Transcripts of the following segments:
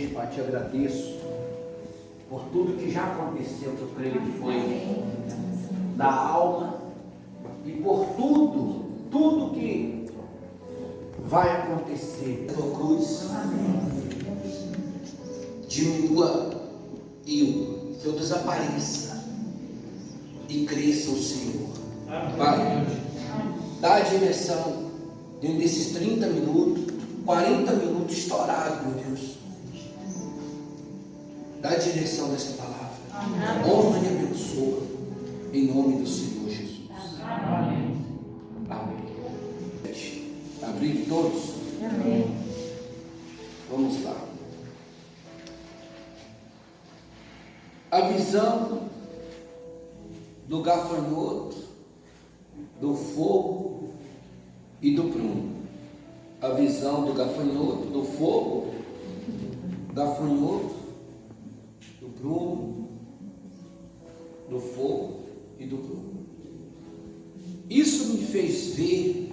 noite, Pai, te agradeço por tudo que já aconteceu, que eu creio que foi da alma, e por tudo que vai acontecer. Tua cruz diminua que eu desapareça e cresça o Senhor. Pai, dá a direção dentro desses 30 minutos, 40 minutos estourados, meu Deus. Dá a direção dessa palavra. Honra e abençoa em nome do Senhor Jesus. Amém. Abrir todos? Amém. Vamos lá. A visão do gafanhoto, do fogo e do prumo. A visão do gafanhoto, do fogo, gafanhoto, do prumo, do fogo e do prumo. Isso me fez ver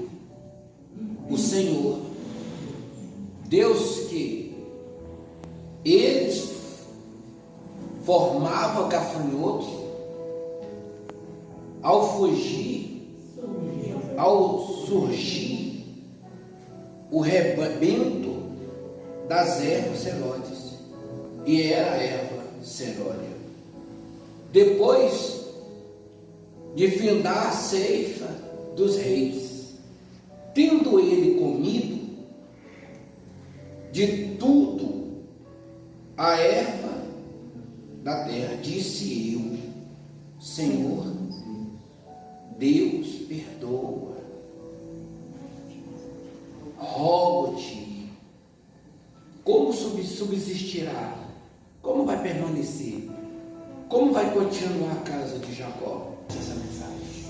o Senhor, Deus, que eles formavam gafanhotos ao fugir, ao surgir o rebento das ervas seróides, e era a erva serória. Depois de findar a ceifa dos reis, tendo ele comido de tudo a erva da terra, disse eu: Senhor, Deus, perdoa, rogo-te. Como subsistirá? Como vai permanecer? Como vai continuar a casa de Jacó? Essa mensagem.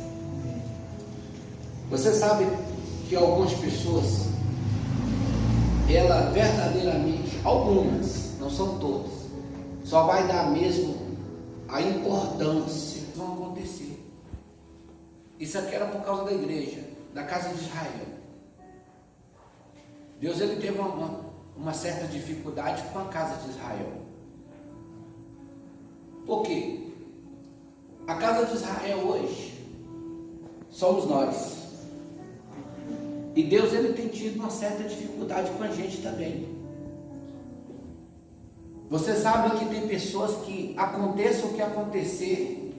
Você sabe que algumas pessoas, ela verdadeiramente, algumas, não são todas, só vai dar mesmo a importância que vão acontecer. Isso aqui era por causa da igreja, da casa de Israel. Deus, ele teve uma certa dificuldade com a casa de Israel. Por quê? A casa de Israel hoje somos nós. E Deus, ele tem tido uma certa dificuldade com a gente também. Você sabe que tem pessoas que, aconteça o que acontecer,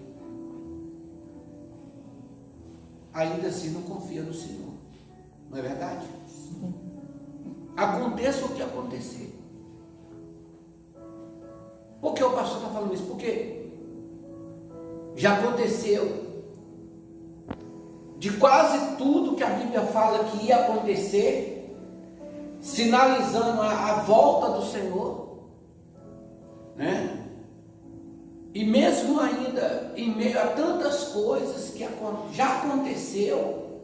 ainda assim não confia no Senhor. Não é verdade? Aconteça o que acontecer. Por que o pastor está falando isso? Porque já aconteceu de quase tudo que a Bíblia fala que ia acontecer, sinalizando a volta do Senhor, né? E mesmo ainda em meio a tantas coisas que já aconteceu,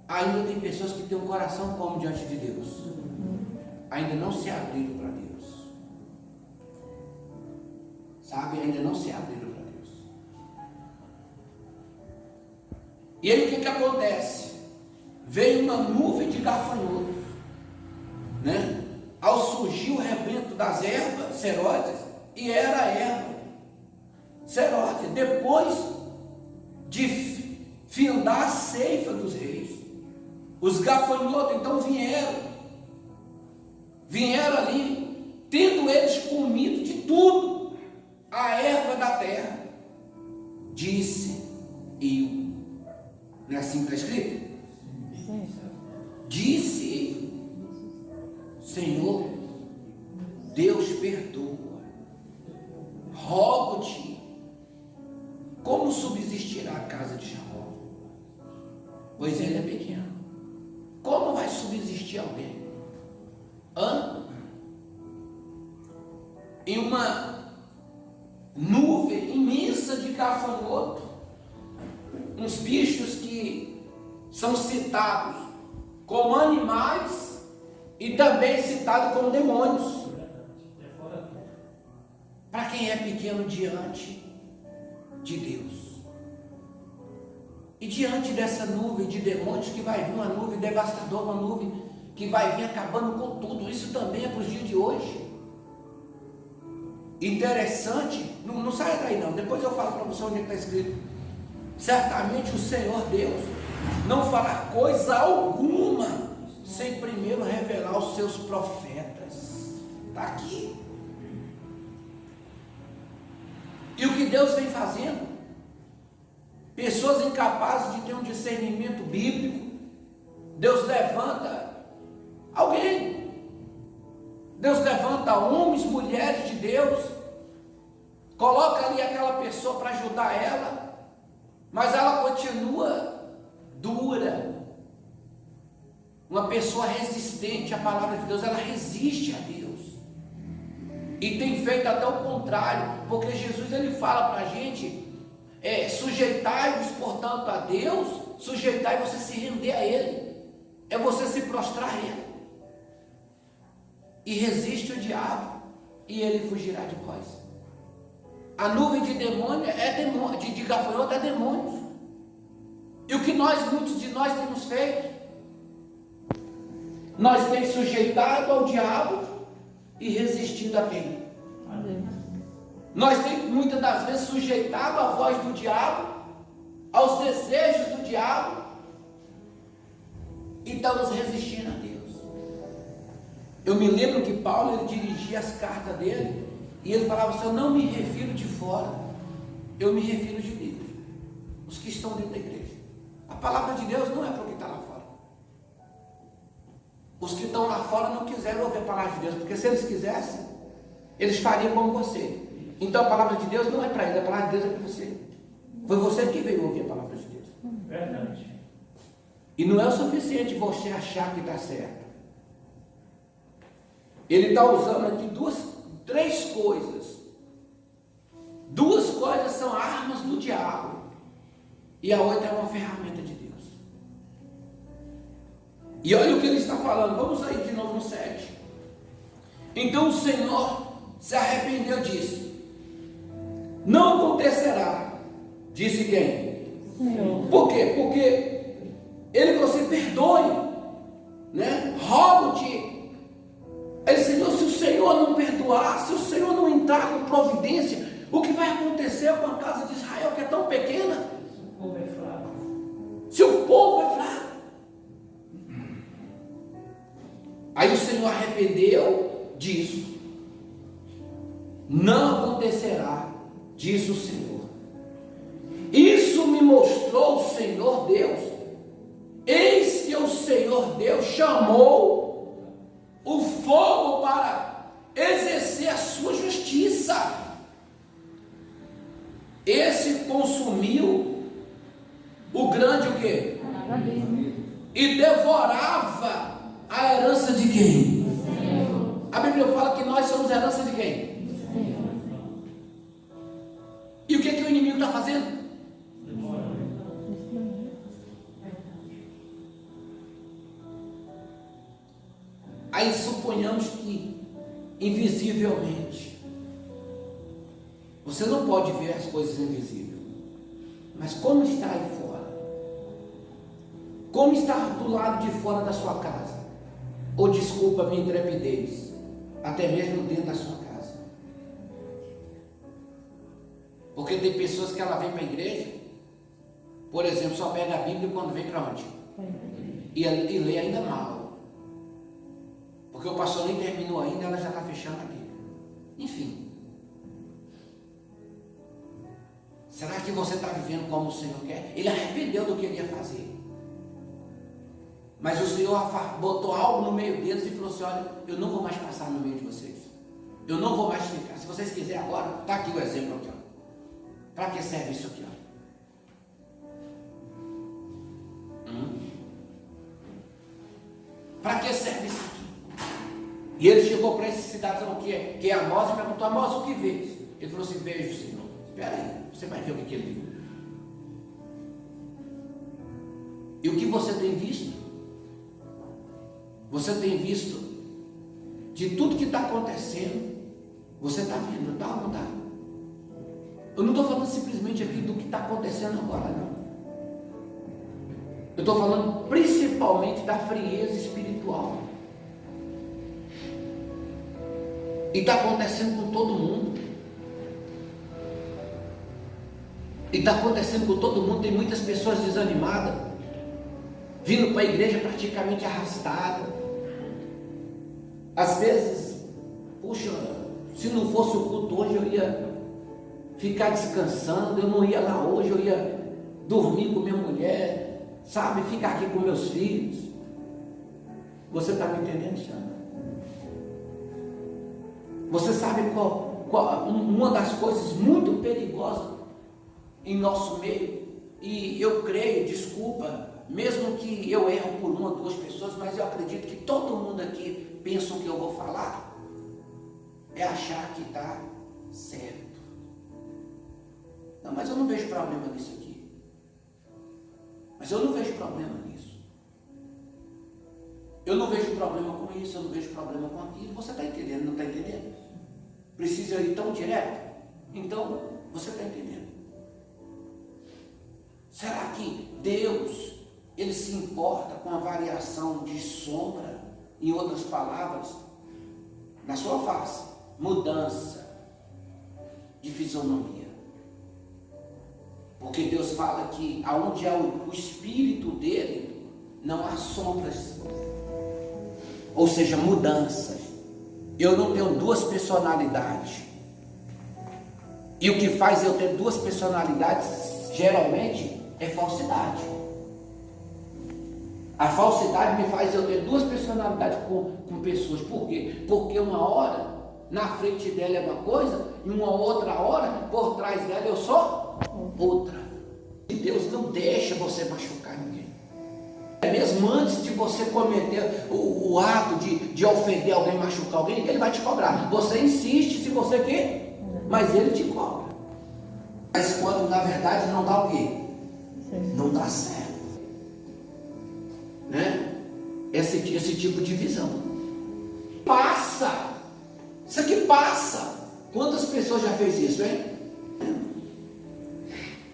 ainda tem pessoas que têm um coração como diante de Deus, ainda não se abriram para Deus, sabe? Ainda não se abriram para Deus. E aí o que acontece? Veio uma nuvem de gafanhotos, né? Ao surgir o rebento das ervas seróides, e era a erva seróide, depois de findar a ceifa dos reis, os gafanhotos então vieram ali, tendo eles comido de tudo a erva da terra, disse eu. Não é assim que está escrito? Disse eu: Senhor, Deus, perdoa, rogo-te. Como subsistirá a casa de Jacó? Pois ele é pequeno. Como vai subsistir alguém? Em uma nuvem imensa de gafanhoto, uns bichos que são citados como animais e também citados como demônios. Para quem é pequeno diante de Deus. E diante dessa nuvem de demônios que vai vir, uma nuvem devastadora, uma nuvem que vai vir acabando com tudo. Isso também é para os dias de hoje. Interessante, não saia daí não, depois eu falo para você onde está escrito. Certamente o Senhor Deus não fará coisa alguma sem primeiro revelar os seus profetas. Está aqui. E o que Deus vem fazendo? Pessoas incapazes de ter um discernimento bíblico, Deus levanta alguém. Deus levanta homens, mulheres de Deus, coloca ali aquela pessoa para ajudar ela, mas ela continua dura. Uma pessoa resistente à palavra de Deus, ela resiste a Deus. E tem feito até o contrário, porque Jesus ele fala para a gente, sujeitai-vos portanto a Deus, sujeitai você se render a Ele, é você se prostrar a Ele. E resiste o diabo, e ele fugirá de vós. A nuvem de demônio de gafanhoto é demônios. E o que muitos de nós temos feito? Nós temos sujeitado ao diabo e resistido a quem? A Deus. Nós temos muitas das vezes sujeitado a voz do diabo, aos desejos do diabo, e estamos resistindo a Deus. Eu me lembro que Paulo, ele dirigia as cartas dele, e ele falava assim: eu não me refiro de fora, eu me refiro de dentro, os que estão dentro da igreja. A palavra de Deus não é para o que está lá fora. Os que estão lá fora não quiseram ouvir a palavra de Deus, porque se eles quisessem, eles fariam como você. Então a palavra de Deus não é para eles, a palavra de Deus é para você. Foi você que veio ouvir a palavra de Deus. Verdade. E não é o suficiente você achar que está certo. Ele está usando aqui três coisas. Duas coisas são armas do diabo, e a outra é uma ferramenta de Deus. E olha o que ele está falando. Vamos aí de novo no 7. Então o Senhor se arrependeu disso. Não acontecerá, disse quem? Senhor. Por quê? Porque ele falou assim: perdoe, né? Rogo-te. Ele, Senhor, se o Senhor não perdoar, se o Senhor não entrar com providência, o que vai acontecer com a casa de Israel, que é tão pequena? O povo é fraco. Se o povo é fraco. Aí o Senhor arrependeu disso. Não acontecerá, diz o Senhor. Isso me mostrou o Senhor Deus. Eis que o Senhor Deus chamou o fogo para exercer a sua justiça. Esse consumiu o grande o quê? E devorava a herança de quem? A Bíblia fala que nós somos herança de quem? E o que o inimigo está fazendo? Aí suponhamos que invisivelmente, você não pode ver as coisas invisíveis, mas como está aí fora? Como está do lado de fora da sua casa? Ou desculpa a minha intrepidez, até mesmo dentro da sua casa. Porque tem pessoas que ela vem para a igreja, por exemplo, só pega a Bíblia quando vem para onde? E lê ainda mal. Porque o pastor nem terminou ainda, ela já está fechando a Bíblia. Enfim. Será que você está vivendo como o Senhor quer? Ele arrependeu do que ele ia fazer. Mas o Senhor botou algo no meio deles e falou assim: olha, eu não vou mais passar no meio de vocês. Eu não vou mais ficar. Se vocês quiserem agora, está aqui o exemplo aqui. Para que serve isso aqui? Para que serve isso aqui? E ele chegou para esse cidadão que é Amós e perguntou: Amós, o que vês? Ele falou assim: vejo, Senhor. Espera aí, você vai ver o que ele viu. E o que você tem visto? Você tem visto de tudo que está acontecendo? Você está vendo, tá ou não está? Eu não estou falando simplesmente aqui do que está acontecendo agora, não. Eu estou falando principalmente da frieza espiritual. E está acontecendo com todo mundo. E está acontecendo com todo mundo, tem muitas pessoas desanimadas, vindo para a igreja praticamente arrastadas. Às vezes, puxa, se não fosse o culto hoje, eu ia ficar descansando, eu não ia lá hoje, eu ia dormir com minha mulher, sabe, ficar aqui com meus filhos. Você está me entendendo, Xana? Você sabe uma das coisas muito perigosas em nosso meio, e eu creio, desculpa, mesmo que eu erro por uma ou duas pessoas, mas eu acredito que todo mundo aqui pensa o que eu vou falar, é achar que está certo. Não, mas eu não vejo problema nisso aqui. Mas eu não vejo problema nisso. Eu não vejo problema com isso, eu não vejo problema com aquilo. Você está entendendo, não está entendendo? Precisa ir tão direto? Então, você está entendendo. Será que Deus, Ele se importa com a variação de sombra? Em outras palavras, na sua face, mudança de fisionomia. Porque Deus fala que aonde há o Espírito dele, não há sombras. Ou seja, mudanças. Eu não tenho duas personalidades. E o que faz eu ter duas personalidades, geralmente, é falsidade. A falsidade me faz eu ter duas personalidades com pessoas. Por quê? Porque uma hora, na frente dela é uma coisa, e uma outra hora, por trás dela eu sou outra. E Deus não deixa você machucar ninguém. Mesmo antes de você cometer o ato de ofender alguém, machucar alguém, Ele vai te cobrar. Você insiste se você quer, mas Ele te cobra. Mas quando na verdade não dá o quê? Não dá certo. Né? Esse tipo de visão passa. Isso aqui passa. Quantas pessoas já fez isso, hein?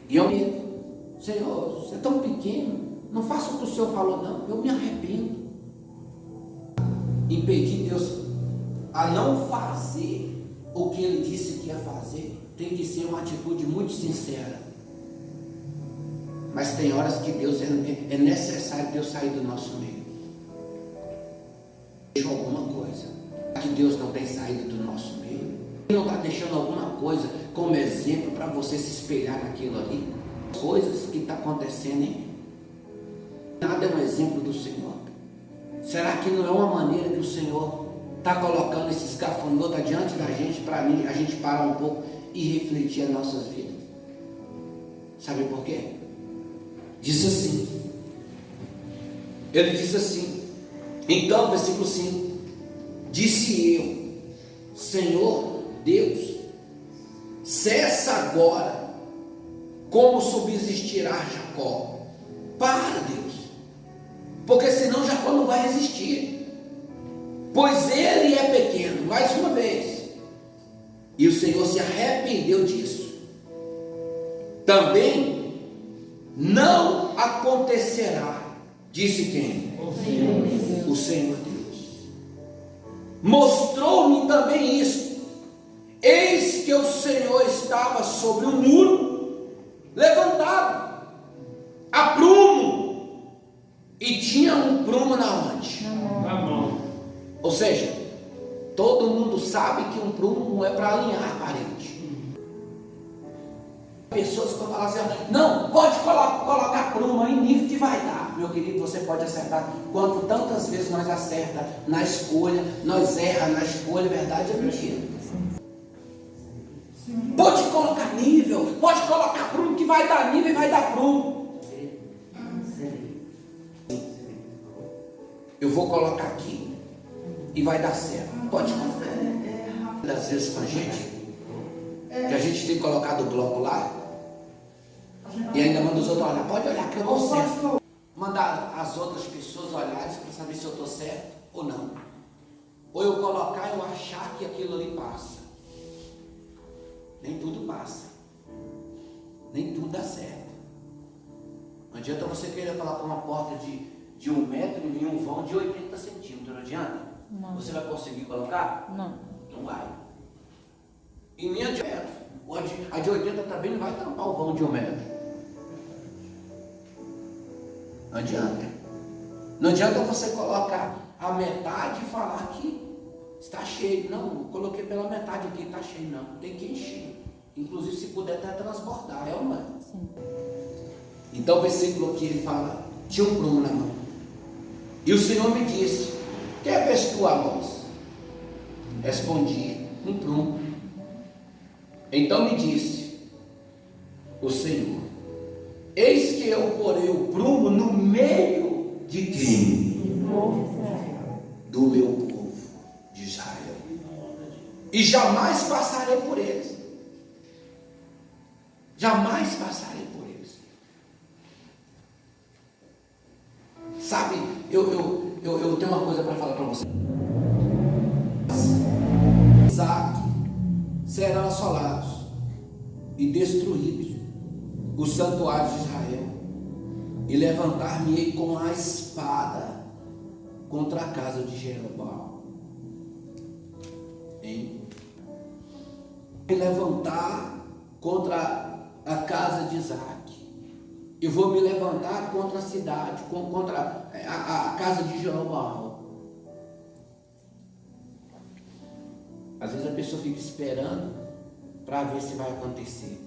E eu me Senhor, você é tão pequeno, não faça o que o Senhor falou, não. Eu me arrependo. Impedir Deus a não fazer o que Ele disse que ia fazer tem que ser uma atitude muito sincera. Mas tem horas que Deus é necessário Deus sair do nosso meio. Deixou alguma coisa que Deus não tem saído do nosso meio. Ele não está deixando alguma coisa como exemplo para você se espelhar naquilo ali. Coisas que estão acontecendo, hein? Nada é um exemplo do Senhor. Será que não é uma maneira que o Senhor está colocando esses gafanhotos diante da gente para a gente parar um pouco e refletir as nossas vidas? Sabe por quê? Diz assim, ele diz assim, então, versículo 5, disse eu, Senhor Deus, cessa agora, como subsistirá Jacó? Para, Deus, porque senão Jacó não vai resistir, pois ele é pequeno, mais uma vez, e o Senhor se arrependeu disso. Também não acontecerá, disse quem? O Senhor Deus. Mostrou-me também isso. Eis que o Senhor estava sobre um muro, levantado, a prumo, e tinha um prumo na onde? Na mão. Ou seja, todo mundo sabe que um prumo é para alinhar a parede. Pessoas que vão falar assim, não, pode colocar prumo aí, nível que vai dar. Meu querido, você pode acertar quanto tantas vezes nós acerta na escolha, nós erra na escolha, verdade é mentira. Pode colocar nível, pode colocar prumo que vai dar nível e vai dar prumo. Eu vou colocar aqui e vai dar certo. Pode colocar. Às vezes com a gente, que a gente tem colocado o bloco lá, e ainda manda os outros olhar, pode olhar que eu estou certo. Mandar as outras pessoas olharem para saber se eu estou certo ou não. Ou eu colocar e eu achar que aquilo ali passa. Nem tudo passa. Nem tudo dá certo. Não adianta você querer colocar uma porta de 1 metro e um vão de 80 centímetros. Não adianta? Não. Você vai conseguir colocar? Não. Não vai. E nem adianta. A de 80 também não vai tampar o vão de 1 metro. Não adianta. Não adianta você colocar a metade e falar que está cheio. Não, eu coloquei pela metade aqui, está cheio. Não, tem que encher. Inclusive, se puder até transbordar, é ou não é? Sim. Então, o versículo aqui ele fala: tinha um prumo na mão. E o Senhor me disse: quer ver tu a voz? Respondi: um prumo. Então me disse o Senhor: eis que eu porei o prumo no meio de quem? Do meu povo de Israel. E jamais passarei por eles. Jamais passarei por eles. Sabe, eu tenho uma coisa para falar para você. Isaac serão assolados e destruídos os santuários de Israel, e levantar-me-ei com a espada contra a casa de Jeroboão. Me levantar contra a casa de Isaac, e vou me levantar contra a cidade, contra a casa de Jeroboão. Às vezes a pessoa fica esperando para ver se vai acontecer.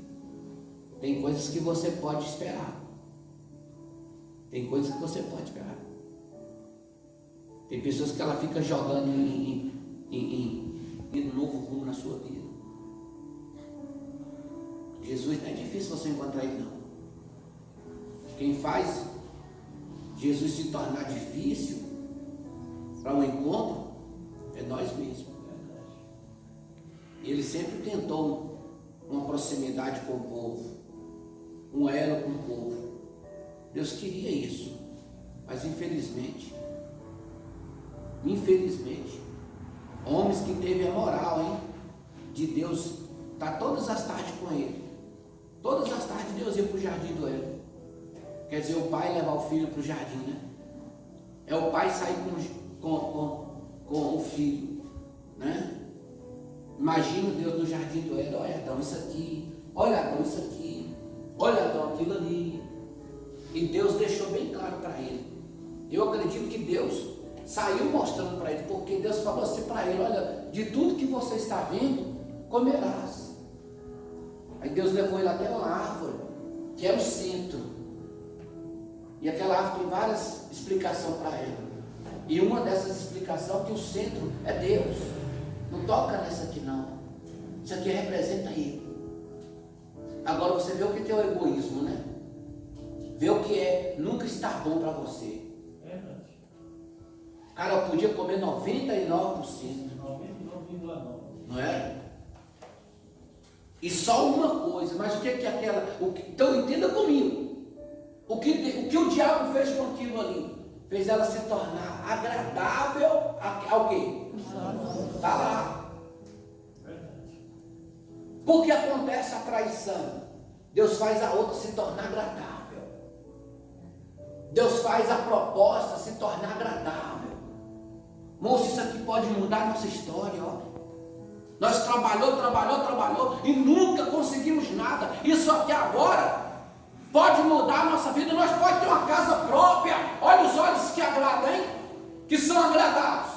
Tem coisas que você pode esperar. Tem coisas que você pode esperar. Tem pessoas que ela fica jogando em novo rumo na sua vida. Jesus não é difícil você encontrar ele, não. Quem faz Jesus se tornar difícil para um encontro é nós mesmos. Ele sempre tentou uma proximidade com o povo, um elo com o povo. Deus queria isso, mas infelizmente, homens que teve a moral, de Deus estar todas as tardes com ele. Todas as tardes Deus ia para o jardim do Éden. Quer dizer, o pai levar o filho para o jardim, né? É o pai sair com o filho, né? Imagina Deus no jardim do Éden: olha Adão, isso aqui, olha Adão, isso aqui, olha Adão, aquilo ali. E Deus deixou bem claro para ele. Eu acredito que Deus saiu mostrando para ele, porque Deus falou assim para ele: olha, de tudo que você está vendo, comerás. Aí Deus levou ele até uma árvore, que era o centro. E aquela árvore tem várias explicações para ela. E uma dessas explicações é que o centro é Deus. Não toca nessa aqui não. Isso aqui representa ele. Agora você vê o que é o egoísmo, né? Vê o que é nunca estar bom para você. Cara, eu podia comer 99%. 99,9%. Não é? E só uma coisa. Mas o que é aquela? Então entenda comigo. O que o diabo fez com aquilo ali? Fez ela se tornar agradável ao quê? Está lá. Porque acontece a traição. Deus faz a outra se tornar agradável. Deus faz a proposta se tornar agradável. Moço, isso aqui pode mudar a nossa história, ó. Nós trabalhou e nunca conseguimos nada. Isso aqui agora pode mudar a nossa vida. Nós podemos ter uma casa própria. Olha os olhos que agradam, hein? Que são agradados.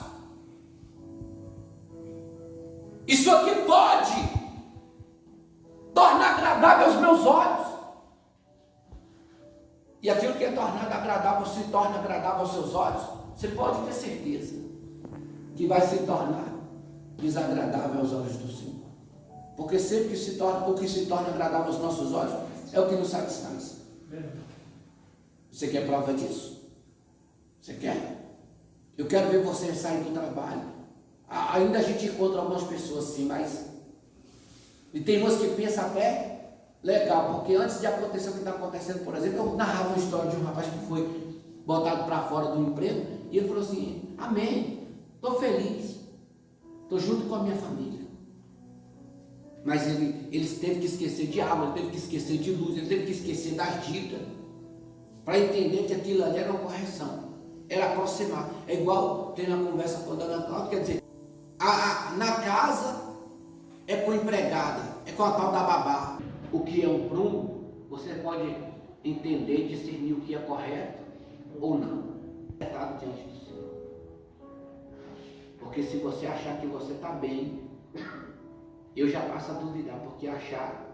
Isso aqui pode tornar agradável aos meus olhos. E aquilo que é tornado agradável se torna agradável aos seus olhos. Você pode ter certeza que vai se tornar desagradável aos olhos do Senhor. Porque sempre que se torna, o que se torna agradável aos nossos olhos é o que nos satisfaz. Você quer prova disso? Você quer? Eu quero ver você sair do trabalho. Ainda a gente encontra algumas pessoas assim, mas... E tem umas que pensam até legal, porque antes de acontecer o que está acontecendo, por exemplo, eu narrava uma história de um rapaz que foi botado para fora do emprego, e ele falou assim: amém, estou feliz, estou junto com a minha família. Mas ele teve que esquecer de água, ele teve que esquecer de luz, ele teve que esquecer das dicas, para entender que aquilo ali era uma correção, era aproximar. É igual tem uma conversa com a dona Cláudia, quer dizer, na casa é com empregada, É com a tal da babá. O que é um prumo, você pode entender e discernir o que é correto ou não. É errado diante do Senhor. Porque se você achar que você está bem, eu já passo a duvidar, porque achar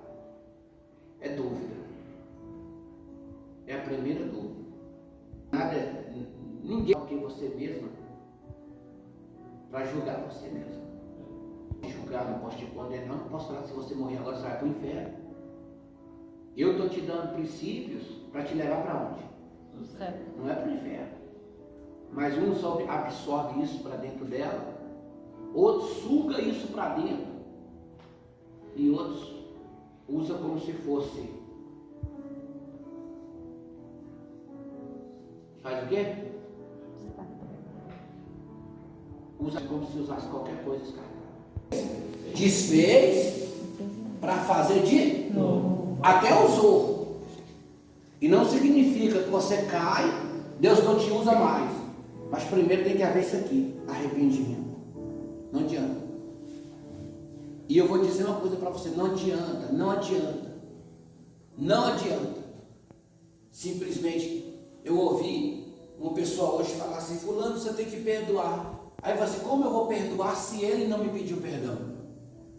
é dúvida. É a primeira dúvida. Ninguém é que você mesma para julgar você mesmo. Julgar, não posso te condenar, não posso falar que se você morrer agora você vai para o inferno. Eu estou te dando princípios para te levar para onde? Certo. Não é para o inferno. Mas um só absorve isso para dentro dela, outro suga isso para dentro e outros usa como se fosse. Faz o quê? Usa como se usasse qualquer coisa escrava. Desfez para fazer de novo. Até usou. E não significa que você cai, Deus não te usa mais. Mas primeiro tem que haver isso aqui, arrependimento. Não adianta. E eu vou dizer uma coisa para você, não adianta, não adianta. Não adianta. Simplesmente eu ouvi uma pessoa hoje falar assim, fulano, você tem que perdoar. Aí eu falei assim, como eu vou perdoar se ele não me pediu perdão?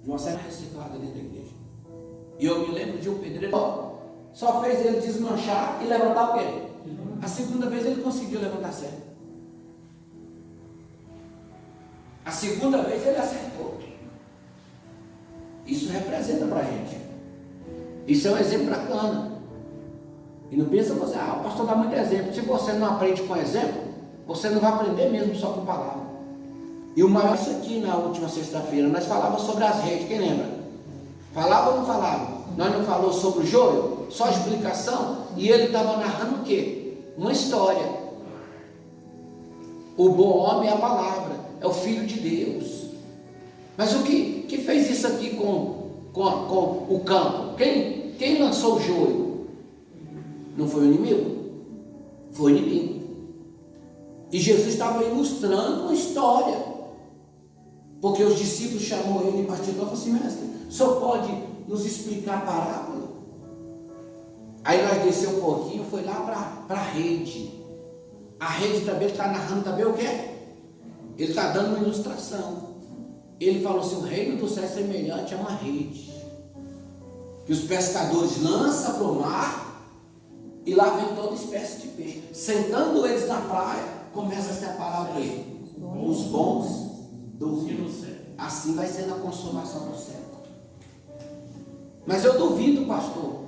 De uma certa reciclada dentro da igreja. E eu me lembro de um pedreiro, só fez ele desmanchar e levantar o quê? A segunda vez ele conseguiu levantar certo. A segunda vez ele acertou. Isso representa para a gente. Isso é um exemplo bacana. E não pensa você, o pastor dá muito exemplo. Se você não aprende com exemplo, você não vai aprender mesmo só com palavra. E o maior, isso aqui na última sexta-feira, nós falávamos sobre as redes, quem lembra? Falava ou não falava? Nós não falamos sobre o joio? Só explicação? E ele estava narrando o quê? Uma história. O bom homem é a palavra, é o Filho de Deus. Mas o que fez isso aqui com o campo? Quem lançou o joio? Não foi o inimigo? Foi o inimigo. E Jesus estava ilustrando uma história. Porque os discípulos chamou ele em particular e falou assim, mestre, o senhor pode nos explicar a parábola? Aí nós descemos um pouquinho, foi lá para a rede. A rede também está narrando também o quê? Ele está dando uma ilustração. Ele falou assim, o reino do céu é semelhante a uma rede. Que os pescadores lançam para o mar e lá vem toda espécie de peixe. Sentando eles na praia, começa a separar o quê? Os bons do ruim. Assim vai ser na consumação do século. Mas eu duvido, pastor.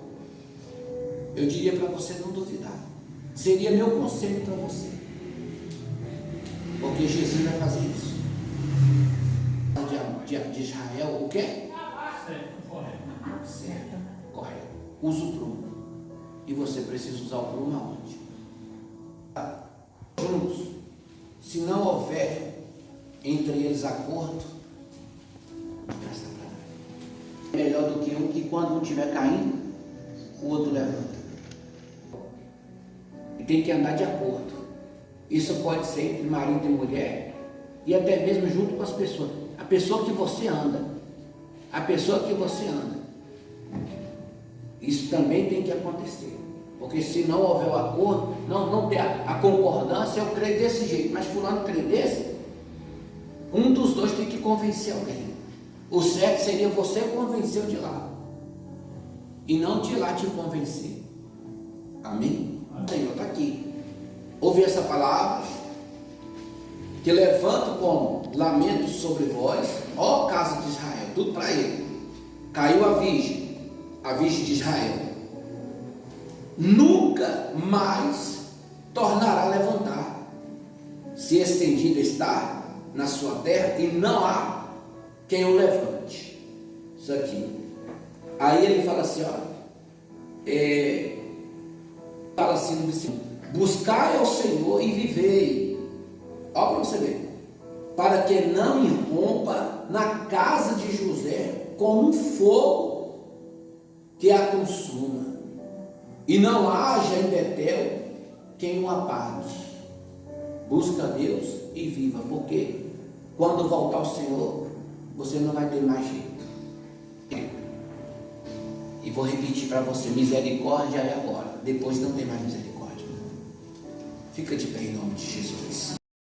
Eu diria para você não duvidar. Seria meu conselho para você. Porque Jesus vai fazer isso. De Israel, o quê? Certo, correto. Usa o prumo. E você precisa usar o prumo aonde? Juntos. Se não houver entre eles acordo, é melhor do que um que quando um estiver caindo, o outro levanta. E tem que andar de acordo. Isso pode ser entre marido e mulher, e até mesmo junto com as pessoas. A pessoa que você anda. A pessoa que você anda. Isso também tem que acontecer. Porque se não houver o acordo, não ter a concordância, eu creio desse jeito. Mas fulano crê desse, um dos dois tem que convencer alguém. O certo seria você convencer o de lá. E não de lá te convencer. Amém? O Senhor está aqui. Ouve essa palavra. Que levanto como lamento sobre vós, ó casa de Israel. Tudo para ele. Caiu a virgem de Israel. Nunca mais tornará a levantar. Se estendida está na sua terra e não há quem o levante. Isso aqui. Aí ele fala assim, fala assim no versículo: buscai ao Senhor e vivei. Olha para você ver. Para que não irrompa na casa de José como um fogo que a consuma, e não haja em Betel quem o apague. Busca a Deus e viva, porque quando voltar o Senhor, você não vai ter mais jeito. E vou repetir para você: misericórdia é agora, depois não tem mais misericórdia. Fica de pé em nome de Jesus.